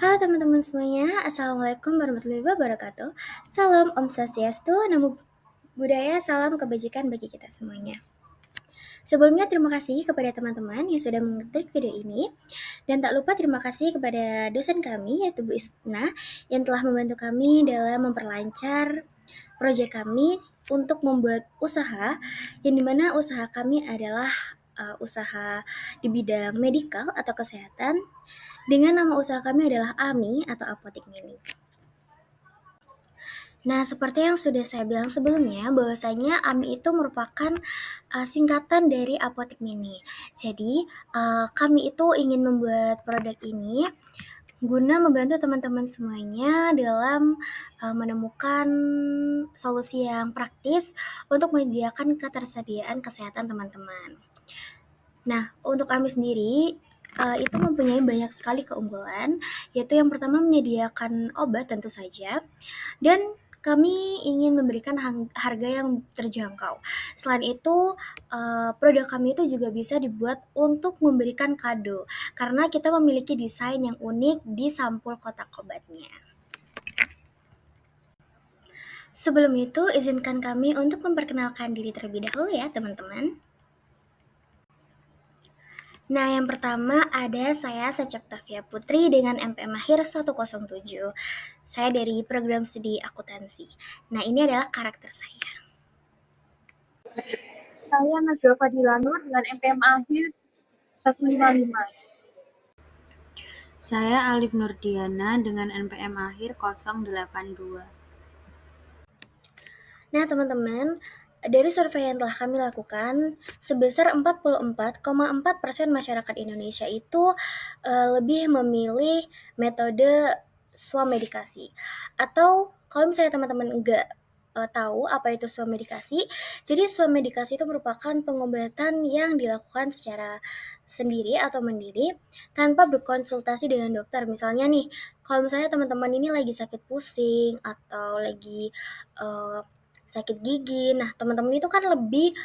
Halo teman-teman semuanya, Assalamualaikum warahmatullahi wabarakatuh. Salam Om Swastiastu, Namo Buddhaya, salam kebajikan bagi kita semuanya. Sebelumnya terima kasih kepada teman-teman yang sudah mengklik video ini. Dan tak lupa terima kasih kepada dosen kami, yaitu Bu Isna, yang telah membantu kami dalam memperlancar proyek kami untuk membuat usaha, yang dimana usaha kami adalah usaha di bidang medikal atau kesehatan, dengan nama usaha kami adalah AMI atau Apotik Mini. Nah, seperti yang sudah saya bilang sebelumnya, bahwasanya AMI itu merupakan singkatan dari Apotik Mini. Jadi, kami itu ingin membuat produk ini guna membantu teman-teman semuanya dalam menemukan solusi yang praktis untuk menyediakan ketersediaan kesehatan teman-teman. Nah, untuk AMI sendiri itu mempunyai banyak sekali keunggulan, yaitu yang pertama menyediakan obat tentu saja, dan kami ingin memberikan harga yang terjangkau. Selain itu, produk kami itu juga bisa dibuat untuk memberikan kado, karena kita memiliki desain yang unik di sampul kotak obatnya. Sebelum itu, izinkan kami untuk memperkenalkan diri terlebih dahulu ya, teman-teman. Nah, yang pertama ada saya Sacaktavia Putri dengan MPM Mahir 107. Saya dari program studi akuntansi. Nah, ini adalah karakter saya. Saya Najwa Fadila Nur dengan MPM akhir 155. Saya Alif Nurdiana dengan NPM akhir 082. Nah, teman-teman, dari survei yang telah kami lakukan, sebesar 44,4% masyarakat Indonesia itu lebih memilih metode swamedikasi. Atau kalau misalnya teman-teman enggak tahu apa itu swamedikasi, jadi swamedikasi itu merupakan pengobatan yang dilakukan secara sendiri atau mandiri tanpa berkonsultasi dengan dokter. Misalnya nih, kalau misalnya teman-teman ini lagi sakit pusing atau lagi sakit gigi. Nah, teman-teman itu kan lebih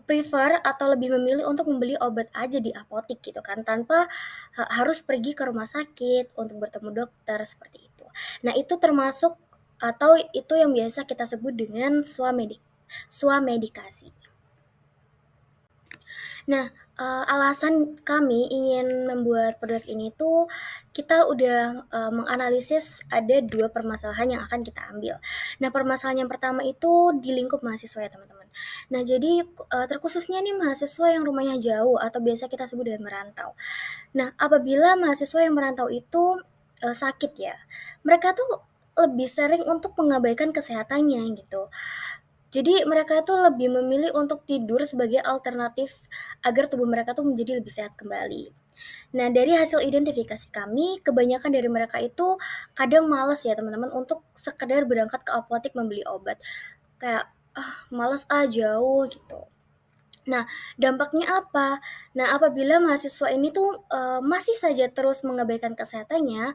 prefer atau lebih memilih untuk membeli obat aja di apotik gitu kan, tanpa harus pergi ke rumah sakit untuk bertemu dokter seperti itu. Nah, itu termasuk atau itu yang biasa kita sebut dengan swamedikasi. Nah, alasan kami ingin membuat produk ini tuh kita udah menganalisis ada 2 permasalahan yang akan kita ambil. Nah, permasalahan yang pertama itu di lingkup mahasiswa ya, teman-teman. Nah, jadi terkhususnya nih mahasiswa yang rumahnya jauh atau biasa kita sebut dengan merantau. Nah, apabila mahasiswa yang merantau itu sakit ya, mereka tuh lebih sering untuk mengabaikan kesehatannya gitu. Jadi mereka itu lebih memilih untuk tidur sebagai alternatif agar tubuh mereka tuh menjadi lebih sehat kembali. Nah, dari hasil identifikasi kami, kebanyakan dari mereka itu kadang males ya teman-teman untuk sekedar berangkat ke apotek membeli obat. Kayak, males jauh gitu. Nah, dampaknya apa? Nah, apabila mahasiswa ini tuh masih saja terus mengabaikan kesehatannya,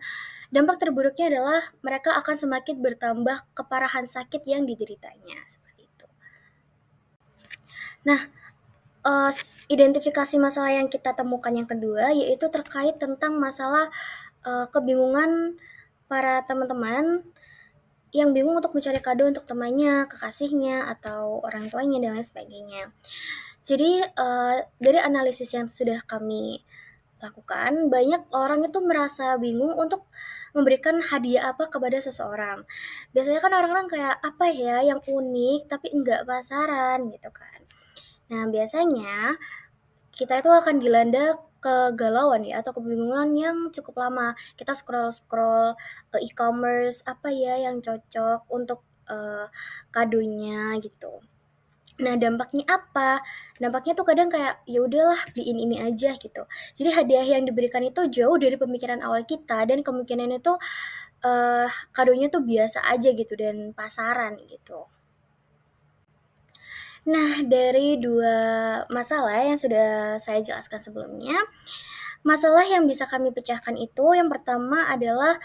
dampak terburuknya adalah mereka akan semakin bertambah keparahan sakit yang dideritanya. Seperti itu. Nah, identifikasi masalah yang kita temukan yang kedua yaitu terkait tentang masalah kebingungan para teman-teman yang bingung untuk mencari kado untuk temannya, kekasihnya, atau orang tuanya dan lain sebagainya. Jadi dari analisis yang sudah kami lakukan, banyak orang itu merasa bingung untuk memberikan hadiah apa kepada seseorang. Biasanya kan orang-orang kayak apa ya yang unik tapi enggak pasaran gitu kan. Nah, biasanya kita itu akan dilanda kegalauan ya atau kebingungan yang cukup lama. Kita scroll-scroll e-commerce apa ya yang cocok untuk kadonya gitu. Nah, dampaknya apa? Dampaknya tuh kadang kayak ya udahlah beliin ini aja gitu. Jadi hadiah yang diberikan itu jauh dari pemikiran awal kita dan kemungkinan itu kadonya tuh biasa aja gitu dan pasaran gitu. Nah, dari 2 masalah yang sudah saya jelaskan sebelumnya, masalah yang bisa kami pecahkan itu yang pertama adalah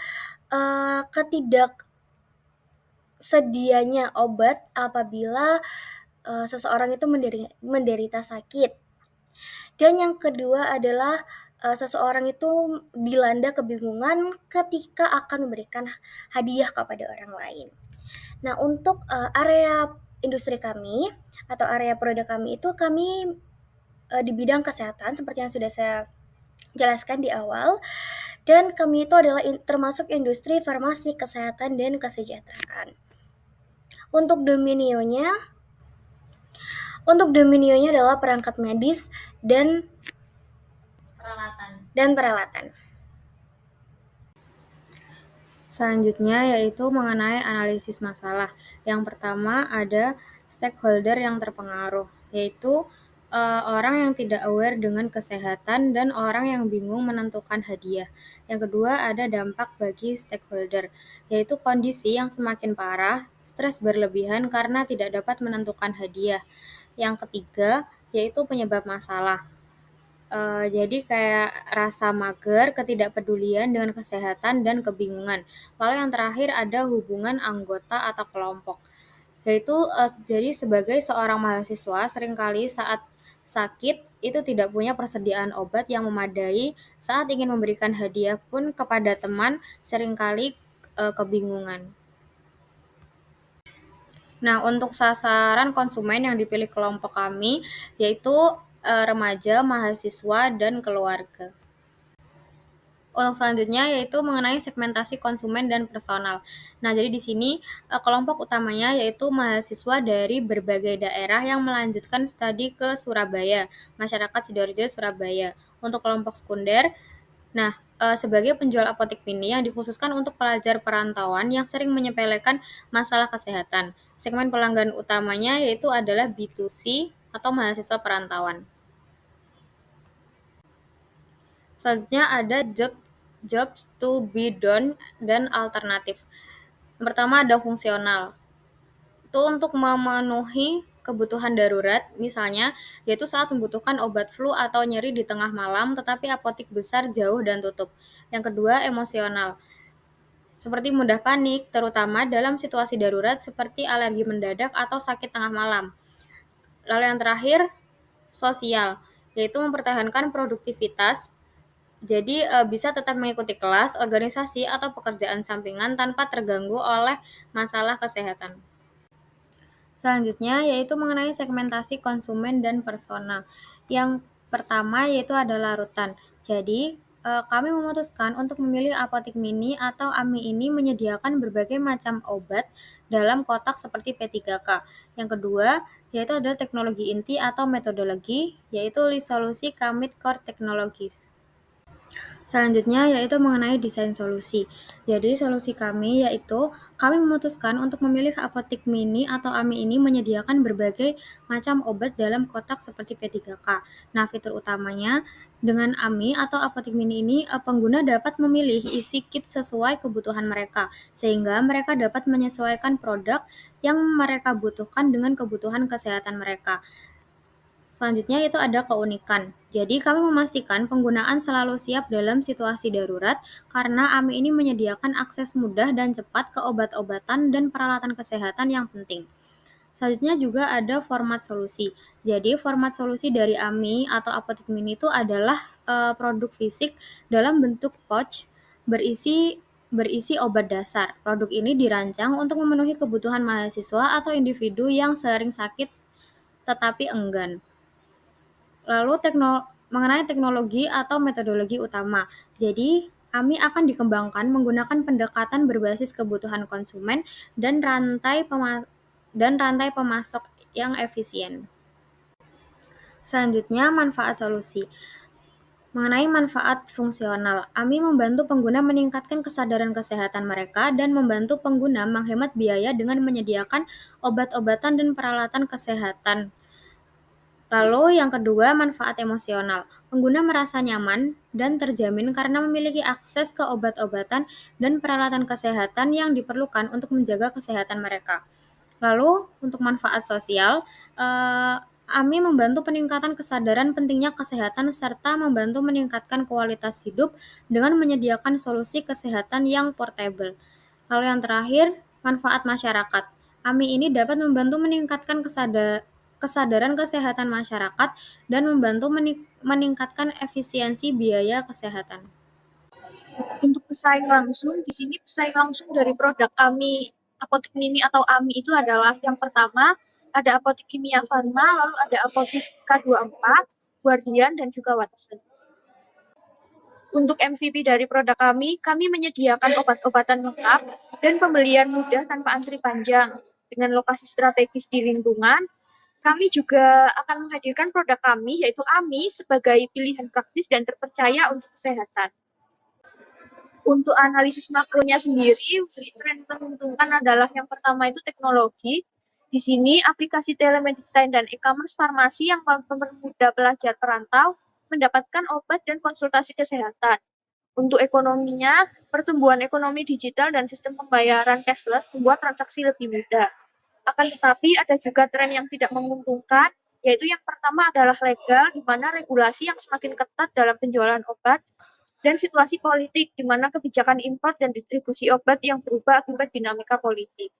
ketidaksedianya obat apabila seseorang itu menderita sakit. Dan yang kedua adalah seseorang itu dilanda kebingungan ketika akan memberikan hadiah kepada orang lain. Nah, untuk area industri kami atau area produk kami itu kami di bidang kesehatan seperti yang sudah saya jelaskan di awal, dan kami itu adalah termasuk industri farmasi, kesehatan, dan kesejahteraan. Untuk dominionya adalah perangkat medis dan peralatan. Selanjutnya yaitu mengenai analisis masalah. Yang pertama ada stakeholder yang terpengaruh, yaitu orang yang tidak aware dengan kesehatan dan orang yang bingung menentukan hadiah. Yang kedua ada dampak bagi stakeholder, yaitu kondisi yang semakin parah, stres berlebihan karena tidak dapat menentukan hadiah. Yang ketiga yaitu penyebab masalah. Jadi kayak rasa mager, ketidakpedulian dengan kesehatan, dan kebingungan. Lalu yang terakhir ada hubungan anggota atau kelompok, yaitu jadi sebagai seorang mahasiswa seringkali saat sakit itu tidak punya persediaan obat yang memadai, saat ingin memberikan hadiah pun kepada teman seringkali kebingungan. Nah, untuk sasaran konsumen yang dipilih kelompok kami yaitu remaja, mahasiswa, dan keluarga. Untuk selanjutnya yaitu mengenai segmentasi konsumen dan personal. Nah, jadi di sini kelompok utamanya yaitu mahasiswa dari berbagai daerah yang melanjutkan studi ke Surabaya, masyarakat Sidoarjo, Surabaya. Untuk kelompok sekunder, nah, sebagai penjual apotek mini yang dikhususkan untuk pelajar perantauan yang sering menyepelekan masalah kesehatan. Segmen pelanggan utamanya yaitu adalah B2C atau mahasiswa perantauan. Selanjutnya ada jobs to be done dan alternatif. Yang pertama ada fungsional. Itu untuk memenuhi kebutuhan darurat, misalnya, yaitu saat membutuhkan obat flu atau nyeri di tengah malam, tetapi apotik besar jauh dan tutup. Yang kedua, emosional. Seperti mudah panik, terutama dalam situasi darurat seperti alergi mendadak atau sakit tengah malam. Lalu yang terakhir, sosial, yaitu mempertahankan produktivitas. Jadi bisa tetap mengikuti kelas, organisasi, atau pekerjaan sampingan tanpa terganggu oleh masalah kesehatan. Selanjutnya yaitu mengenai segmentasi konsumen dan persona. Yang pertama yaitu adalah larutan. Jadi kami memutuskan untuk memilih apotek mini atau AMI ini menyediakan berbagai macam obat dalam kotak seperti P3K. Yang kedua yaitu adalah teknologi inti atau metodologi, yaitu solusi Kamit Core Technologies. Selanjutnya yaitu mengenai desain solusi. Jadi solusi kami yaitu kami memutuskan untuk memilih apotek mini atau AMI ini menyediakan berbagai macam obat dalam kotak seperti P3K. Nah, fitur utamanya dengan AMI atau apotek mini ini pengguna dapat memilih isi kit sesuai kebutuhan mereka, sehingga mereka dapat menyesuaikan produk yang mereka butuhkan dengan kebutuhan kesehatan mereka. Selanjutnya itu ada keunikan. Jadi kami memastikan penggunaan selalu siap dalam situasi darurat karena AMI ini menyediakan akses mudah dan cepat ke obat-obatan dan peralatan kesehatan yang penting. Selanjutnya juga ada format solusi. Jadi format solusi dari AMI atau apotek mini itu adalah produk fisik dalam bentuk pouch berisi obat dasar. Produk ini dirancang untuk memenuhi kebutuhan mahasiswa atau individu yang sering sakit tetapi enggan. Lalu mengenai teknologi atau metodologi utama. Jadi, AMI akan dikembangkan menggunakan pendekatan berbasis kebutuhan konsumen dan rantai pemasok yang efisien. Selanjutnya, manfaat solusi. Mengenai manfaat fungsional, AMI membantu pengguna meningkatkan kesadaran kesehatan mereka dan membantu pengguna menghemat biaya dengan menyediakan obat-obatan dan peralatan kesehatan. Lalu yang kedua, manfaat emosional. Pengguna merasa nyaman dan terjamin karena memiliki akses ke obat-obatan dan peralatan kesehatan yang diperlukan untuk menjaga kesehatan mereka. Lalu untuk manfaat sosial, AMI membantu peningkatan kesadaran pentingnya kesehatan serta membantu meningkatkan kualitas hidup dengan menyediakan solusi kesehatan yang portable. Lalu yang terakhir, manfaat masyarakat. AMI ini dapat membantu meningkatkan kesadaran kesehatan masyarakat dan membantu meningkatkan efisiensi biaya kesehatan. Untuk pesaing langsung, di sini pesaing langsung dari produk kami Apotik Mini atau AMI itu adalah yang pertama ada Apotik Kimia Farma, lalu ada Apotik K24, Guardian, dan juga Watson. Untuk MVP dari produk kami menyediakan obat-obatan lengkap dan pembelian mudah tanpa antri panjang. Dengan lokasi strategis di lingkungan, kami juga akan menghadirkan produk kami, yaitu AMI, sebagai pilihan praktis dan terpercaya untuk kesehatan. Untuk analisis makronya sendiri, tren menguntungkan adalah yang pertama itu teknologi. Di sini, aplikasi telemedicine dan e-commerce farmasi yang mempermudah pelajar perantau mendapatkan obat dan konsultasi kesehatan. Untuk ekonominya, pertumbuhan ekonomi digital dan sistem pembayaran cashless membuat transaksi lebih mudah. Akan tetapi, ada juga tren yang tidak menguntungkan, yaitu yang pertama adalah legal, di mana regulasi yang semakin ketat dalam penjualan obat, dan situasi politik, di mana kebijakan impor dan distribusi obat yang berubah akibat dinamika politik.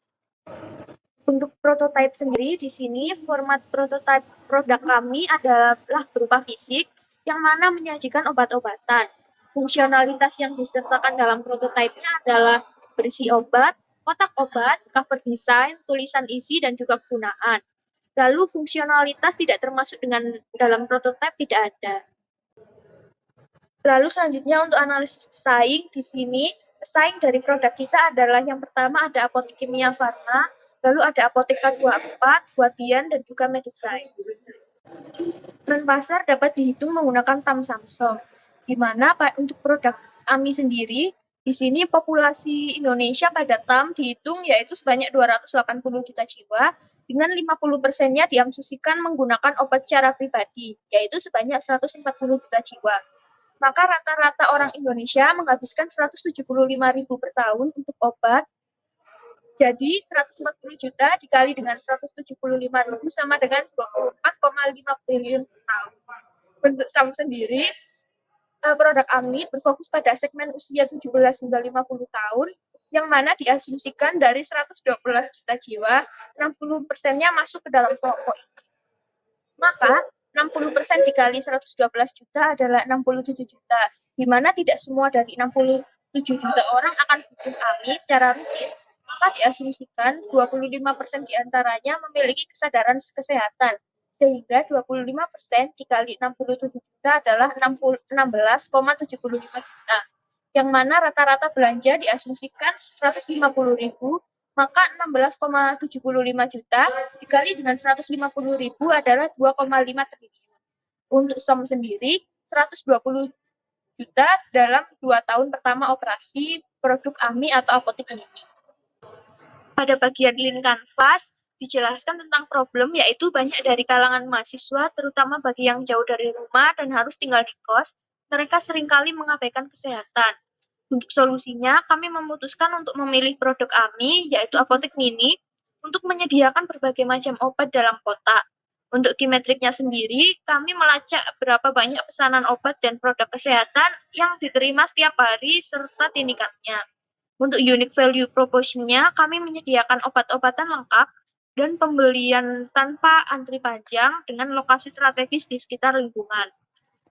Untuk prototipe sendiri, di sini format prototipe produk kami adalah berupa fisik, yang mana menyajikan obat-obatan. Fungsionalitas yang disertakan dalam prototipenya adalah berisi obat, kotak obat, cover design, tulisan isi, dan juga kegunaan. Lalu fungsionalitas tidak termasuk dalam prototipe tidak ada. Lalu selanjutnya untuk analisis pesaing, di sini pesaing dari produk kita adalah yang pertama ada Apotik Kimia Farma, lalu ada Apotek K24, Guardian, dan juga Medicine. Tren pasar dapat dihitung menggunakan TAM Samsung, di mana untuk produk AMI sendiri, di sini populasi Indonesia pada TAM dihitung yaitu sebanyak 280 juta jiwa, dengan 50%-nya diasumsikan menggunakan obat secara pribadi, yaitu sebanyak 140 juta jiwa. Maka rata-rata orang Indonesia menghabiskan 175.000 per tahun untuk obat. Jadi 140 juta dikali dengan 175.000 sama dengan 24,5 triliun per tahun. Untuk SAM sendiri, produk AMI berfokus pada segmen usia 17 hingga 50 tahun, yang mana diasumsikan dari 112 juta jiwa, 60%-nya masuk ke dalam kelompok ini. Maka 60% dikali 112 juta adalah 67 juta, di mana tidak semua dari 67 juta orang akan butuh AMI secara rutin, maka diasumsikan 25% diantaranya memiliki kesadaran kesehatan, sehingga 25% dikali 67 juta adalah 16,75 juta, yang mana rata-rata belanja diasumsikan 150.000, maka 16,75 juta dikali dengan 150.000 adalah 2,5 triliun. Untuk SOM sendiri, 120 juta dalam 2 tahun pertama operasi produk AMI atau Apotik Mini. Pada bagian Lean Canvas, dijelaskan tentang problem, yaitu banyak dari kalangan mahasiswa, terutama bagi yang jauh dari rumah dan harus tinggal di kos, mereka seringkali mengabaikan kesehatan. Untuk solusinya, kami memutuskan untuk memilih produk AMI, yaitu Apotik Mini, untuk menyediakan berbagai macam obat dalam kotak. Untuk key metriknya sendiri, kami melacak berapa banyak pesanan obat dan produk kesehatan yang diterima setiap hari serta tindikatnya. Untuk unique value proposition-nya, kami menyediakan obat-obatan lengkap dan pembelian tanpa antri panjang dengan lokasi strategis di sekitar lingkungan.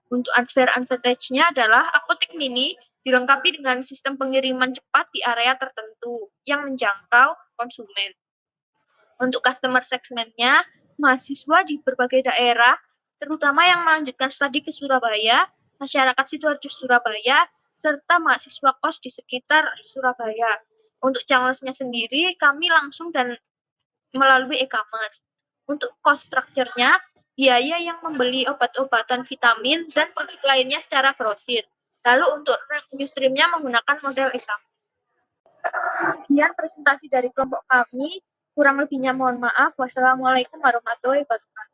Untuk unfair advantage-nya adalah Apotik Mini dilengkapi dengan sistem pengiriman cepat di area tertentu yang menjangkau konsumen. Untuk customer segment-nya, mahasiswa di berbagai daerah, terutama yang melanjutkan studi ke Surabaya, masyarakat Sidoarjo Surabaya, serta mahasiswa kos di sekitar Surabaya. Untuk channels-nya sendiri, kami langsung dan melalui e-commerce. Untuk cost structure-nya, biaya yang membeli obat-obatan vitamin dan produk lainnya secara grosir. Lalu untuk revenue stream-nya menggunakan model e-commerce. Sekian presentasi dari kelompok kami. Kurang lebihnya mohon maaf. Wassalamualaikum warahmatullahi wabarakatuh.